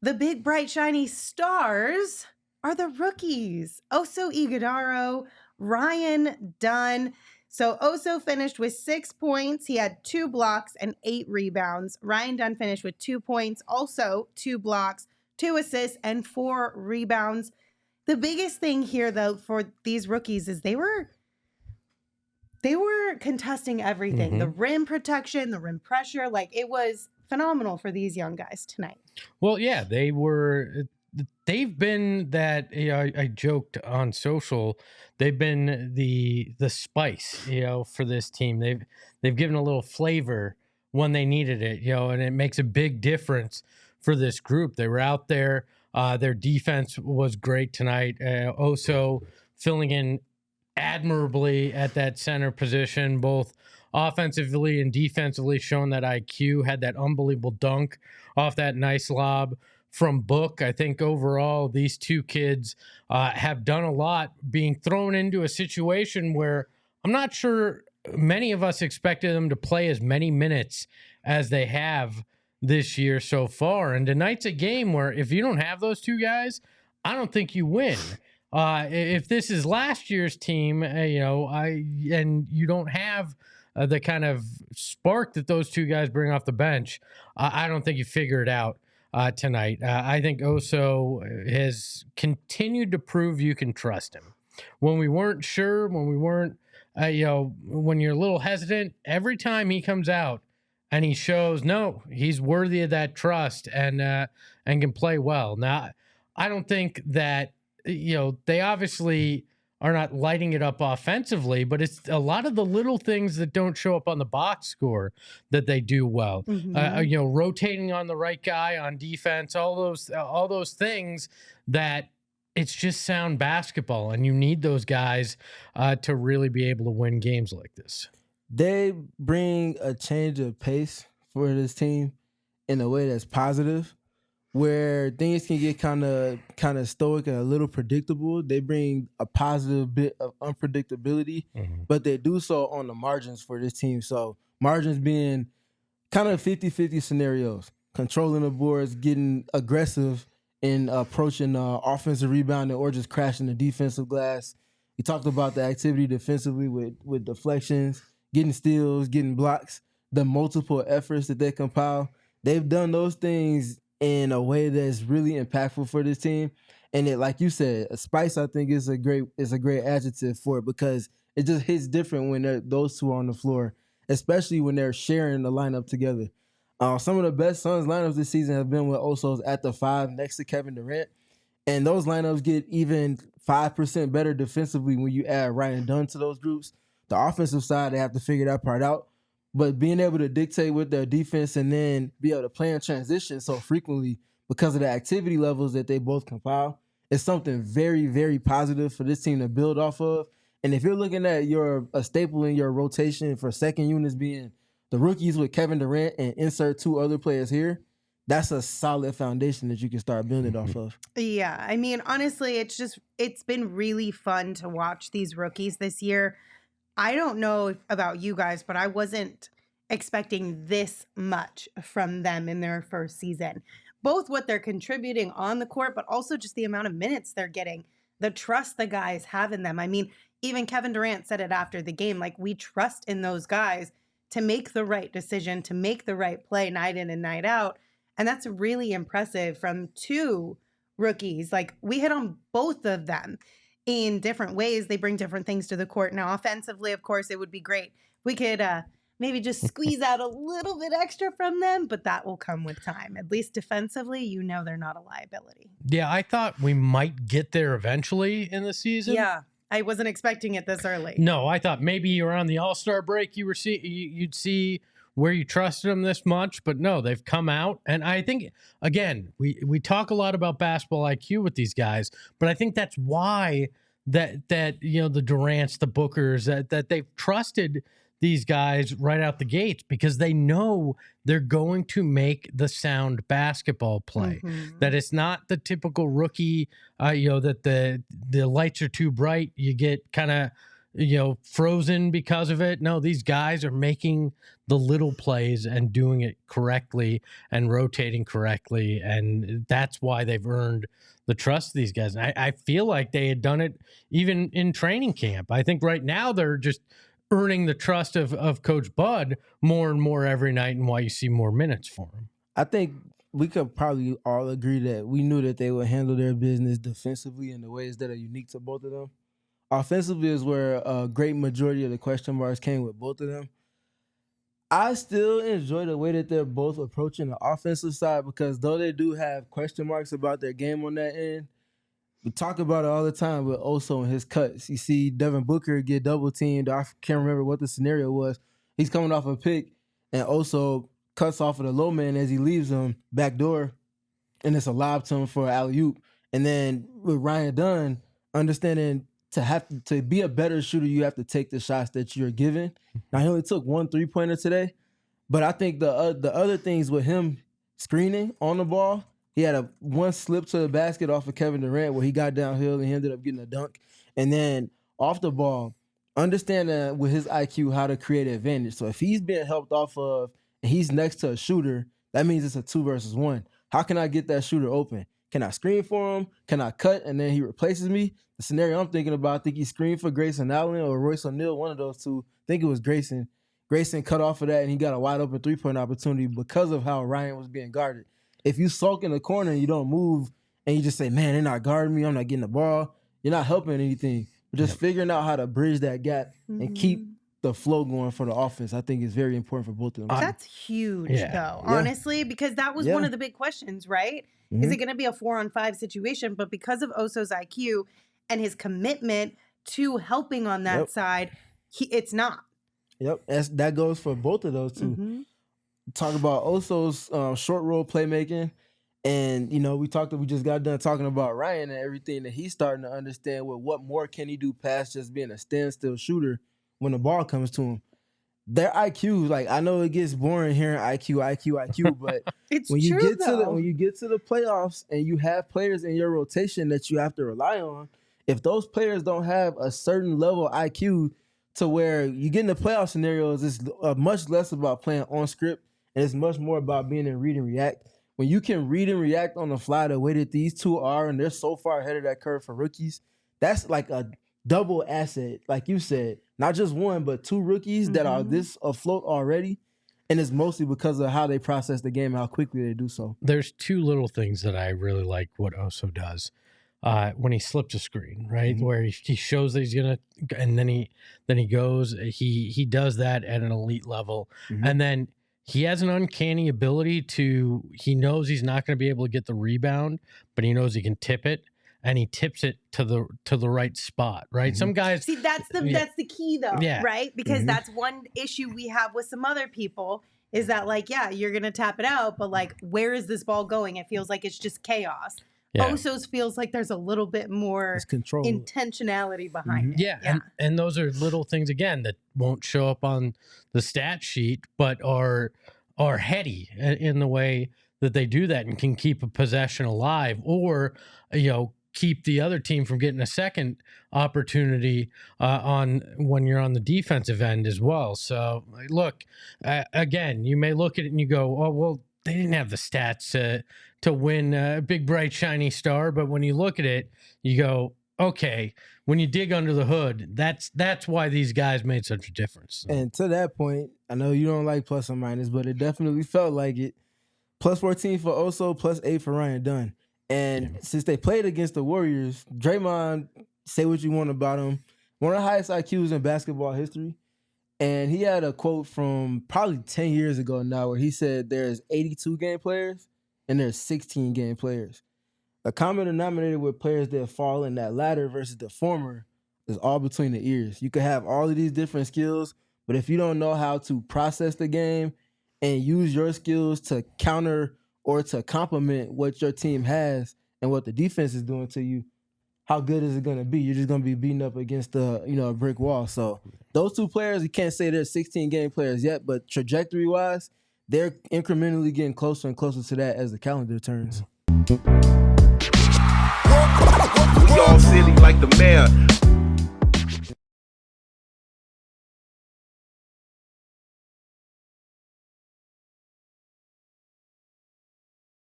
The big, bright, shiny stars are the rookies. Oso Ighodaro, Ryan Dunn. So Oso finished with 6 points. He had 2 blocks and 8 rebounds. Ryan Dunn finished with 2 points, also 2 blocks, 2 assists, and 4 rebounds. The biggest thing here, though, for these rookies is they were contesting everything. Mm-hmm. The rim protection, the rim pressure, like it was phenomenal for these young guys tonight. Well, yeah, they've been that, I joked on social, they've been the spice, for this team. They've given a little flavor when they needed it, and it makes a big difference for this group. They were out there. Their defense was great tonight. Oso filling in admirably at that center position, both offensively and defensively, showing that IQ, had that unbelievable dunk off that nice lob from Book. I think overall these two kids have done a lot, being thrown into a situation where I'm not sure many of us expected them to play as many minutes as they have this year so far. And tonight's a game where if you don't have those two guys, I don't think you win. If this is last year's team, and you don't have the kind of spark that those two guys bring off the bench, I don't think you figure it out tonight. I think Oso has continued to prove you can trust him. When we weren't sure, when we weren't, when you're a little hesitant, every time he comes out and he shows, no, he's worthy of that trust and can play well. Now, I don't think that, they obviously are not lighting it up offensively, but it's a lot of the little things that don't show up on the box score that they do well. Mm-hmm. Rotating on the right guy on defense, all those things that it's just sound basketball, and you need those guys to really be able to win games like this. They bring a change of pace for this team in a way that's positive, where things can get kind of stoic and a little predictable. They bring a positive bit of unpredictability, but they do so on the margins for this team. So margins being kind of 50-50 scenarios, controlling the boards, getting aggressive in approaching offensive rebounding or just crashing the defensive glass. We talked about the activity defensively with deflections, getting steals, getting blocks, the multiple efforts that they compile. They've done those things in a way that's really impactful for this team. And it, like you said, a spice, I think, is a great adjective for it, because it just hits different when those two are on the floor, especially when they're sharing the lineup together. Some of the best Suns lineups this season have been with Osos at the 5 next to Kevin Durant. And those lineups get even 5% better defensively when you add Ryan Dunn to those groups. The offensive side, they have to figure that part out. But being able to dictate with their defense and then be able to play in transition so frequently because of the activity levels that they both compile is something very, very positive for this team to build off of. And if you're looking at a staple in your rotation for second units being the rookies with Kevin Durant and insert 2 other players here, that's a solid foundation that you can start building off of. Yeah, I mean, honestly, it's been really fun to watch these rookies this year. I don't know about you guys, but I wasn't expecting this much from them in their first season. Both what they're contributing on the court, but also just the amount of minutes they're getting, the trust the guys have in them. I mean, even Kevin Durant said it after the game, like, we trust in those guys to make the right decision, to make the right play night in and night out. And that's really impressive from 2 rookies. Like, we hit on both of them in different ways. They bring different things to the court. Now, offensively, of course, it would be great. We could maybe just squeeze out a little bit extra from them, but that will come with time. At least defensively, they're not a liability. Yeah, I thought we might get there eventually in the season. Yeah, I wasn't expecting it this early. No, I thought maybe around the All-Star break you'd see where you trusted them this much, but no, they've come out. And I think, again, we talk a lot about basketball IQ with these guys, but I think that's why that the Durants, the Bookers, that they've trusted these guys right out the gates, because they know they're going to make the sound basketball play. That it's not the typical rookie, that the lights are too bright. You get kind of frozen because of it. No, these guys are making the little plays and doing it correctly and rotating correctly. And that's why they've earned the trust of these guys. And I feel like they had done it even in training camp. I think right now they're just earning the trust of Coach Bud more and more every night, and why you see more minutes for him. I think we could probably all agree that we knew that they would handle their business defensively in the ways that are unique to both of them. Offensively is where a great majority of the question marks came with both of them. I still enjoy the way that they're both approaching the offensive side, because though they do have question marks about their game on that end, we talk about it all the time with Oso and his cuts. You see Devin Booker get double teamed. I can't remember what the scenario was. He's coming off a pick, and Oso cuts off of the low man as he leaves him back door, and it's a lob to him for an alley-oop. And then with Ryan Dunn, understanding to be a better shooter, you have to take the shots that you're given. Now, he only took 1 3-pointer today, but I think the other things with him screening on the ball, he had one slip to the basket off of Kevin Durant where he got downhill and he ended up getting a dunk. And then off the ball, understanding with his IQ how to create advantage. So if he's being helped off of and he's next to a shooter, that means it's a 2 versus 1. How can I get that shooter open? Can I screen for him? Can I cut and then he replaces me? The scenario I'm thinking about, I think he screened for Grayson Allen or Royce O'Neal, one of those two. I think it was Grayson. Grayson cut off of that, and he got a wide open 3-point opportunity because of how Ryan was being guarded. If you sulk in the corner and you don't move and you just say, man, they're not guarding me, I'm not getting the ball, you're not helping anything. But just figuring out how to bridge that gap and keep the flow going for the offense, I think is very important for both of them. That's huge, though, honestly, because that was one of the big questions, right? Is it going to be a 4-on-5 situation? But because of Oso's IQ and his commitment to helping on that side, it's not. Yep, that goes for both of those two. Talk about Oso's short roll playmaking, and we just got done talking about Ryan and everything that he's starting to understand. With what more can he do past just being a standstill shooter when the ball comes to him? Their IQ, like, I know it gets boring hearing IQ, but it's when you true, when you get to the playoffs and you have players in your rotation that you have to rely on, if those players don't have a certain level of IQ to where you get in the playoff scenarios, it's much less about playing on script and it's much more about being in read and react. When you can read and react on the fly the way that these two are, and they're so far ahead of that curve for rookies, that's like a double asset, like you said. Not just one, but 2 rookies that are this afloat already. And it's mostly because of how they process the game, how quickly they do so. There's 2 little things that I really like what Oso does. When he slips a screen, right? Where he shows that he's gonna, and then he goes. He does that at an elite level, and then he has an uncanny ability to. He knows he's not going to be able to get the rebound, but he knows he can tip it, and he tips it to the right spot, right? Some guys see that's the key though, right? Because that's one issue we have with some other people is that, like, you're gonna tap it out, but like, where is this ball going? It feels like it's just chaos. Oso's feels like there's a little bit more intentionality behind it. And those are little things, again, that won't show up on the stat sheet, but are heady in the way that they do that and can keep a possession alive, or keep the other team from getting a second opportunity on when you're on the defensive end as well. So look, again, you may look at it and you go, oh, well, they didn't have the stats to win a big, bright, shiny star. But when you look at it, you go, okay, when you dig under the hood, that's why these guys made such a difference. And to that point, I know you don't like plus or minus, but it definitely felt like it. Plus 14 for Oso, plus 8 for Ryan Dunn. And since they played against the Warriors, Draymond, say what you want about him, one of the highest IQs in basketball history. And he had a quote from probably 10 years ago now where he said there's 82 game players and there's 16 game players. The common denominator with players that fall in that latter versus the former is all between the ears. You could have all of these different skills, but if you don't know how to process the game and use your skills to counter or to complement what your team has and what the defense is doing to you, how good is it going to be? You're just going to be beating up against a brick wall. So those 2 players, you can't say they're 16 game players yet, but trajectory wise, they're incrementally getting closer and closer to that as the calendar turns. We all silly like the mayor.